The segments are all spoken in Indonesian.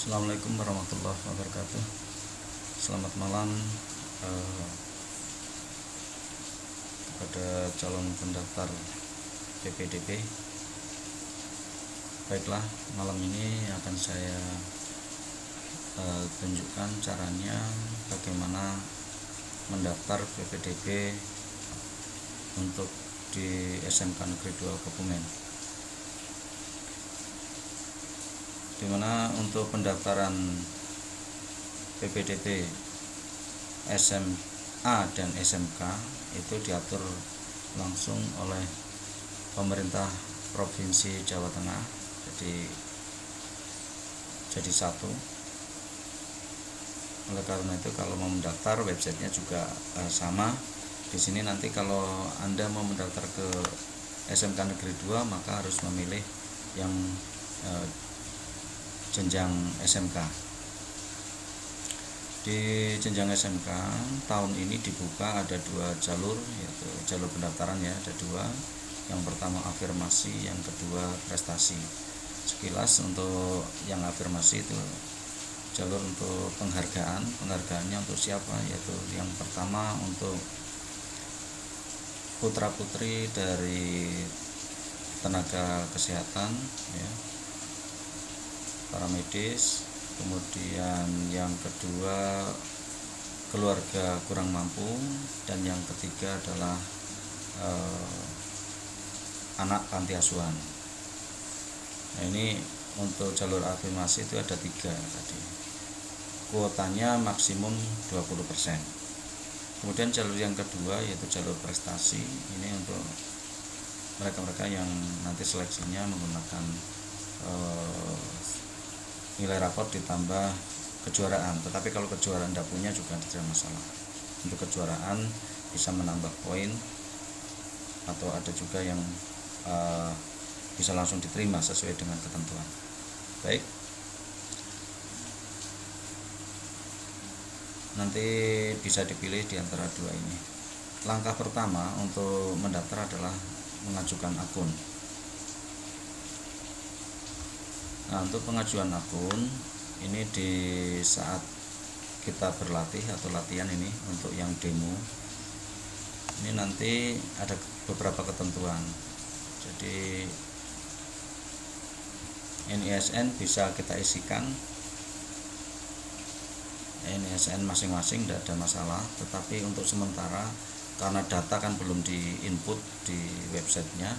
Assalamualaikum warahmatullahi wabarakatuh. Selamat malam kepada calon pendaftar PPDB. Baiklah, malam ini akan saya tunjukkan caranya bagaimana mendaftar PPDB untuk di SMK Negeri 2 Kebumen. Dimana untuk pendaftaran PPDB SMA dan SMK itu diatur langsung oleh pemerintah Provinsi Jawa Tengah, jadi satu. Oleh karena itu kalau mau mendaftar, websitenya juga sama. Di sini nanti kalau Anda mau mendaftar ke SMK Negeri 2 maka harus memilih yang jenjang SMK. Di jenjang SMK tahun ini dibuka ada dua jalur, yaitu jalur pendaftaran ya, ada dua. Yang pertama afirmasi, yang kedua prestasi. Sekilas untuk yang afirmasi itu jalur untuk penghargaannya untuk siapa, yaitu yang pertama untuk putra putri dari tenaga kesehatan ya, para medis. Kemudian yang kedua keluarga kurang mampu, dan yang ketiga adalah anak panti asuhan. Nah, ini untuk jalur afirmasi itu ada 3 tadi. Kuotanya maksimum 20%. Kemudian jalur yang kedua yaitu jalur prestasi. Ini untuk mereka-mereka yang nanti seleksinya menggunakan nilai rapor ditambah kejuaraan. Tetapi kalau kejuaraan tidak punya juga tidak masalah. Untuk kejuaraan bisa menambah poin, atau ada juga yang bisa langsung diterima sesuai dengan ketentuan. Baik, nanti bisa dipilih di antara dua ini. Langkah pertama untuk mendaftar adalah mengajukan akun. Nah, untuk pengajuan akun ini di saat kita berlatih atau latihan ini untuk yang demo, ini nanti ada beberapa ketentuan. Jadi NISN bisa kita isikan, NISN masing-masing tidak ada masalah. Tetapi untuk sementara karena data kan belum di input di websitenya,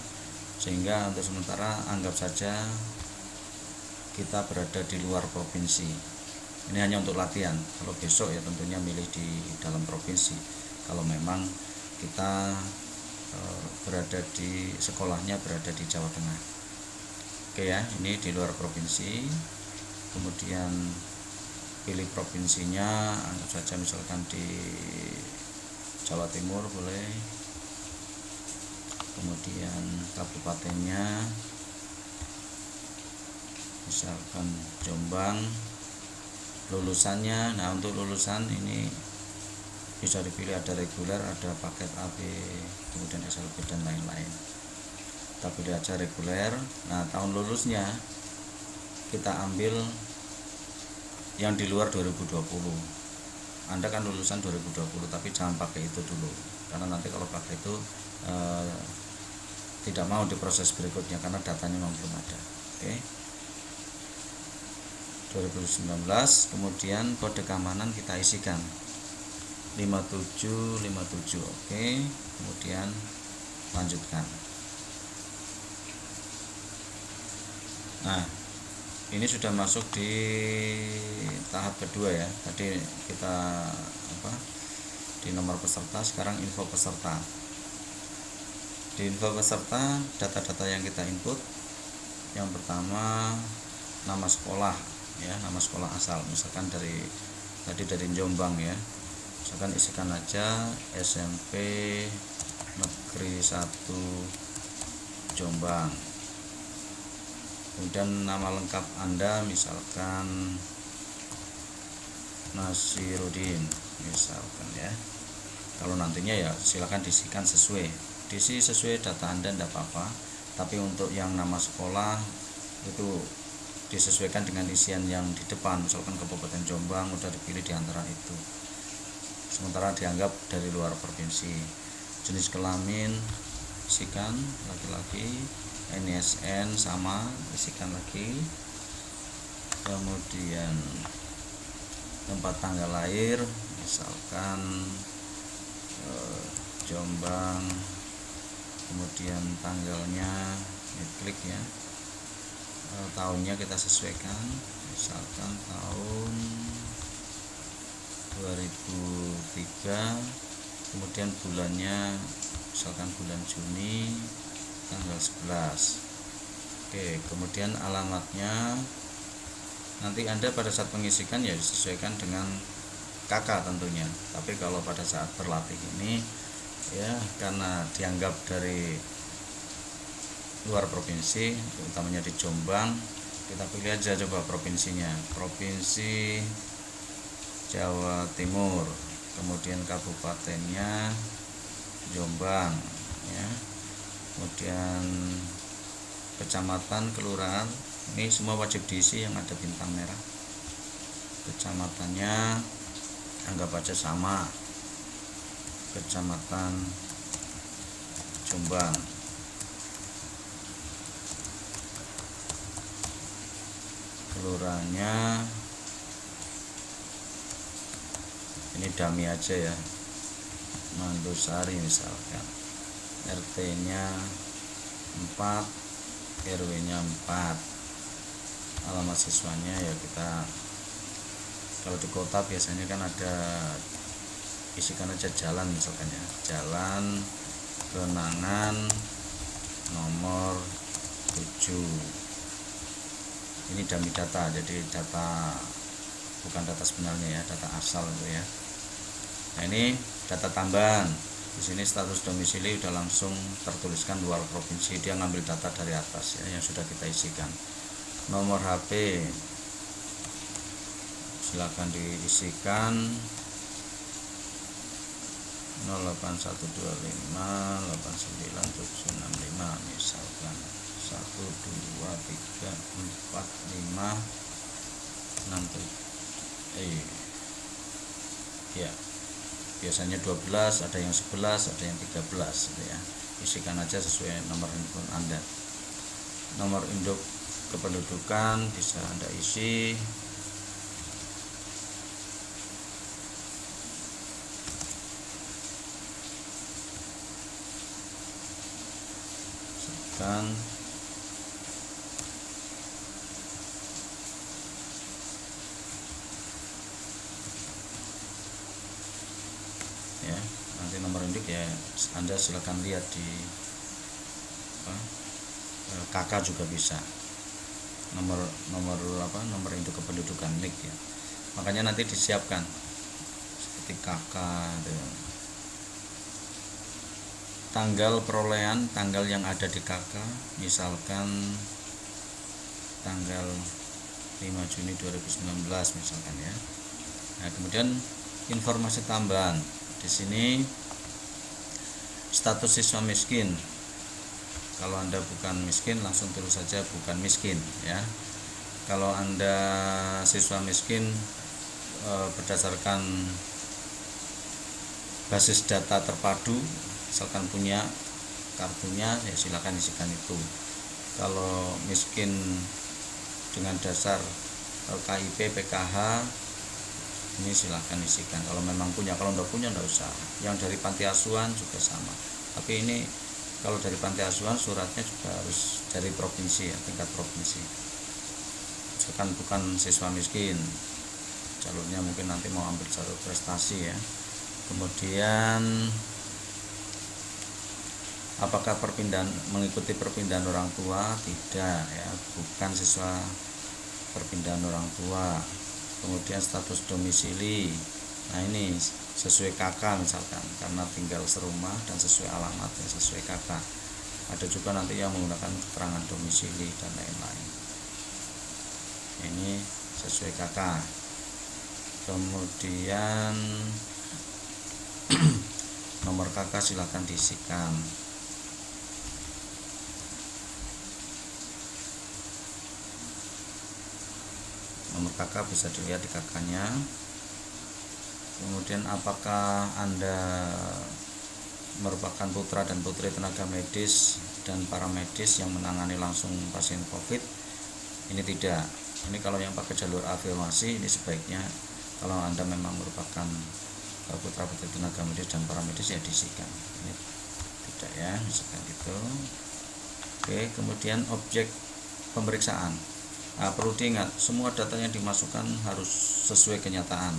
sehingga untuk sementara anggap saja kita berada di luar provinsi. Ini hanya untuk latihan. Kalau besok ya tentunya milih di dalam provinsi, kalau memang kita berada di sekolahnya berada di Jawa Tengah. Oke ya, ini di luar provinsi. Kemudian pilih provinsinya, anggap saja misalkan di Jawa Timur boleh. Kemudian kabupatennya misalkan Jombang. Lulusannya, nah untuk lulusan ini bisa dipilih, ada reguler, ada paket AB, kemudian SLB dan lain-lain. Kita pilih aja reguler. Nah, tahun lulusnya kita ambil yang di luar 2020. Anda kan lulusan 2020, tapi jangan pakai itu dulu, karena nanti kalau pakai itu tidak mau diproses berikutnya karena datanya memang belum ada. Oke, 2019. Kemudian kode keamanan kita isikan 5757. Oke, kemudian lanjutkan. Nah, ini sudah masuk di tahap kedua ya. Tadi kita di nomor peserta, sekarang info peserta. Di info peserta, data-data yang kita input, yang pertama nama sekolah ya, nama sekolah asal. Misalkan dari Jombang ya, misalkan isikan aja SMP Negeri 1 Jombang. Kemudian nama lengkap Anda misalkan Nasirudin misalkan ya. Kalau nantinya ya silakan diisikan diisi sesuai data Anda, tidak apa-apa. Tapi untuk yang nama sekolah itu disesuaikan dengan isian yang di depan, misalkan Kabupaten Jombang udah dipilih di antara itu, sementara dianggap dari luar provinsi. Jenis kelamin isikan laki-laki, NISN sama isikan lagi, kemudian tempat tanggal lahir misalkan Jombang, kemudian tanggalnya klik ya, tahunnya kita sesuaikan misalkan tahun 2003, kemudian bulannya misalkan bulan Juni tanggal 11. Oke, kemudian alamatnya nanti Anda pada saat mengisikan ya disesuaikan dengan KK tentunya. Tapi kalau pada saat berlatih ini ya karena dianggap dari luar provinsi, utamanya di Jombang, kita pilih aja coba provinsinya, Provinsi Jawa Timur, kemudian kabupatennya Jombang ya, kemudian kecamatan, kelurahan, ini semua wajib diisi yang ada bintang merah. Kecamatannya anggap aja sama, Kecamatan Jombang. Kelurahannya ini dummy aja ya, Mandusari misalkan. RT-nya 4, RW-nya 4. Alamat siswanya ya kita, kalau di kota biasanya kan ada, isikan aja jalan misalkan ya, Jalan Kenangan nomor 7. Ini dummy data, jadi data bukan data sebenarnya ya, data asal itu ya. Nah ini data tambahan. Di sini status domisili udah langsung tertuliskan luar provinsi, dia ngambil data dari atas ya yang sudah kita isikan. Nomor HP silakan diisikan 081258975 misalkan 1 2 3 4 5 6 ya, biasanya 12, ada yang 11, ada yang 13 gitu ya. Isikan aja sesuai nomor handphone Anda. Nomor induk kependudukan bisa Anda isi. Sekian. Ya, nanti nomor induk ya Anda silakan lihat di KK juga bisa, nomor induk kependudukan NIK ya, makanya nanti disiapkan seperti KK gitu. Tanggal perolehan, tanggal yang ada di KK misalkan tanggal 5 Juni 2019 misalkan ya. Nah, kemudian informasi tambahan di sini, status siswa miskin. Kalau Anda bukan miskin langsung tulis saja bukan miskin ya. Kalau Anda siswa miskin berdasarkan basis data terpadu, misalkan punya kartunya ya silakan isikan itu. Kalau miskin dengan dasar KIP PKH ini silahkan isikan kalau memang punya. Kalau enggak punya enggak usah. Yang dari panti asuhan juga sama, tapi ini kalau dari panti asuhan suratnya juga harus dari provinsi ya, tingkat provinsi. Misalkan bukan siswa miskin, jalurnya mungkin nanti mau ambil jalur prestasi ya. Kemudian apakah mengikuti perpindahan orang tua? Tidak ya, bukan siswa perpindahan orang tua. Kemudian status domisili, nah ini sesuai KK misalkan, karena tinggal serumah dan sesuai alamat ya, sesuai KK. Ada juga nanti yang menggunakan keterangan domisili dan lain-lain. Ini sesuai KK. Kemudian nomor KK silakan diisikan. kakak bisa dilihat di kakaknya. Kemudian apakah Anda merupakan putra dan putri tenaga medis dan paramedis yang menangani langsung pasien COVID? Ini tidak. Ini kalau yang pakai jalur afirmasi, ini sebaiknya kalau Anda memang merupakan putra putri tenaga medis dan paramedis ya diisikan. Ini tidak ya, misalkan gitu. Oke, kemudian objek pemeriksaan. Nah, perlu diingat, semua data yang dimasukkan harus sesuai kenyataan.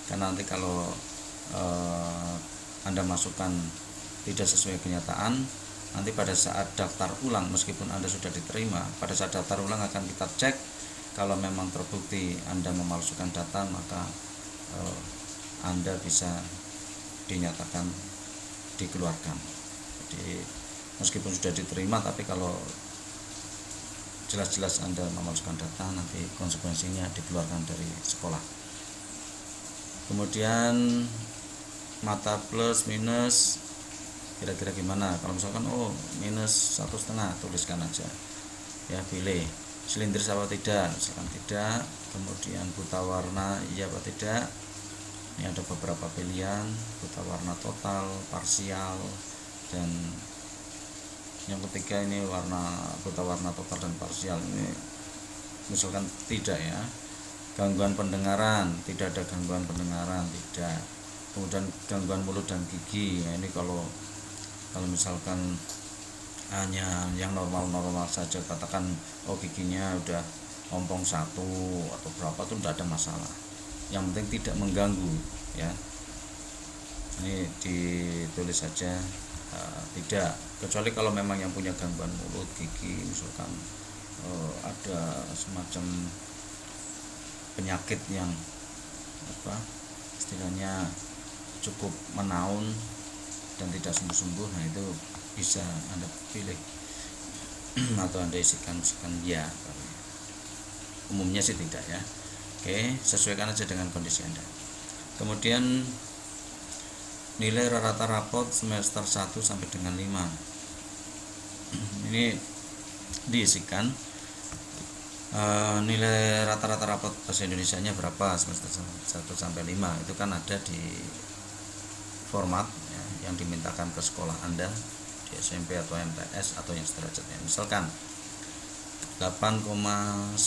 Karena nanti kalau Anda masukkan tidak sesuai kenyataan, nanti pada saat daftar ulang, meskipun Anda sudah diterima, pada saat daftar ulang akan kita cek. Kalau memang terbukti Anda memalsukan data, maka Anda bisa dinyatakan dikeluarkan. Jadi meskipun sudah diterima, tapi kalau jelas-jelas Anda memalsukan data, nanti konsekuensinya dikeluarkan dari sekolah. Kemudian mata plus minus kira-kira gimana? Kalau misalkan minus 1,5, tuliskan aja ya, pilih. Silindris apa tidak, misalkan tidak. Kemudian buta warna iya apa tidak. Ini ada beberapa pilihan, buta warna total, parsial, dan yang ketiga ini buta warna total dan parsial. Ini misalkan tidak ya. Gangguan pendengaran, tidak ada gangguan pendengaran, tidak. Kemudian gangguan mulut dan gigi, nah ini kalau misalkan hanya yang normal-normal saja, katakan giginya udah ompong 1 atau berapa tuh tidak ada masalah. Yang penting tidak mengganggu ya. Ini ditulis saja tidak, kecuali kalau memang yang punya gangguan mulut, gigi, misalkan ada semacam penyakit yang istilahnya cukup menaun dan tidak sembuh-sembuh, nah itu bisa Anda pilih atau Anda isikan ya. Umumnya sih tidak ya. Oke, sesuaikan aja dengan kondisi Anda. Kemudian nilai rata rapot semester 1 sampai dengan 5. Ini diisikan nilai rata-rata rapot bahasa Indonesianya berapa semester 1 sampai 5. Itu kan ada di format ya, yang dimintakan ke sekolah Anda di SMP atau MTS atau yang sederajatnya. Misalkan 8,9.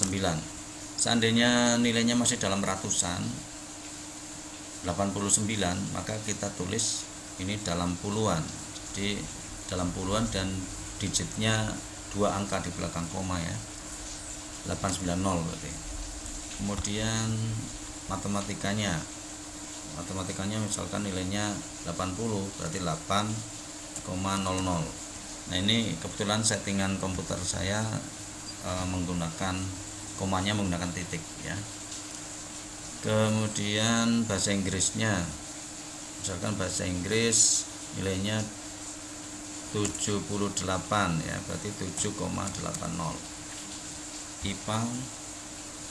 Seandainya nilainya masih dalam ratusan, 89, maka kita tulis ini dalam puluhan. Jadi dalam puluhan dan digitnya 2 angka di belakang koma ya. 890 berarti. Kemudian matematikanya misalkan nilainya 80, berarti 8,00. Nah ini kebetulan settingan komputer saya menggunakan komanya menggunakan titik ya. Kemudian bahasa Inggrisnya, misalkan bahasa Inggris nilainya 78 ya, berarti 7,80. IPA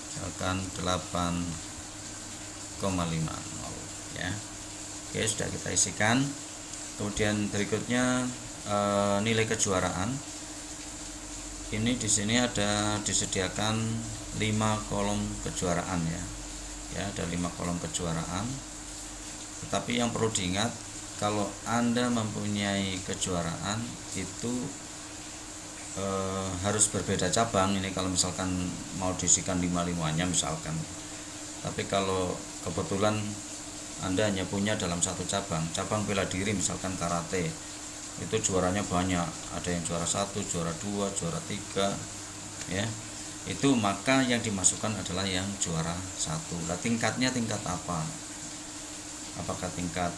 misalkan 8,50 ya. Oke, sudah kita isikan. Kemudian berikutnya nilai kejuaraan. Ini di sini ada disediakan 5 kolom kejuaraan ya. Ya, ada 5 kolom kejuaraan. Tetapi yang perlu diingat, kalau Anda mempunyai kejuaraan itu harus berbeda cabang. Ini kalau misalkan mau diisikan 5-5-nya misalkan. Tapi kalau kebetulan Anda hanya punya dalam satu cabang bela diri misalkan karate, itu juaranya banyak, ada yang juara 1, juara 2, juara 3 ya. Itu maka yang dimasukkan adalah yang juara 1. Lah tingkatnya tingkat apa? Apakah tingkat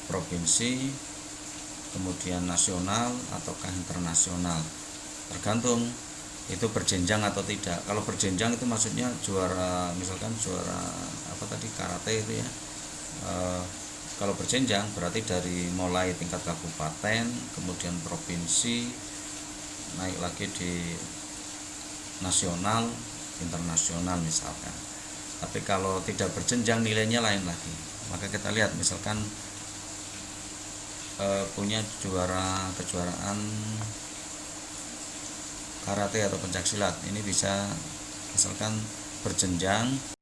provinsi, kemudian nasional ataukah internasional? Tergantung itu berjenjang atau tidak. Kalau berjenjang itu maksudnya juara, misalkan juara karate itu ya. Kalau berjenjang berarti dari mulai tingkat kabupaten, kemudian provinsi, naik lagi di nasional, internasional misalkan. Tapi kalau tidak berjenjang nilainya lain lagi. Maka kita lihat misalkan punya kejuaraan karate atau pencaksilat, ini bisa misalkan berjenjang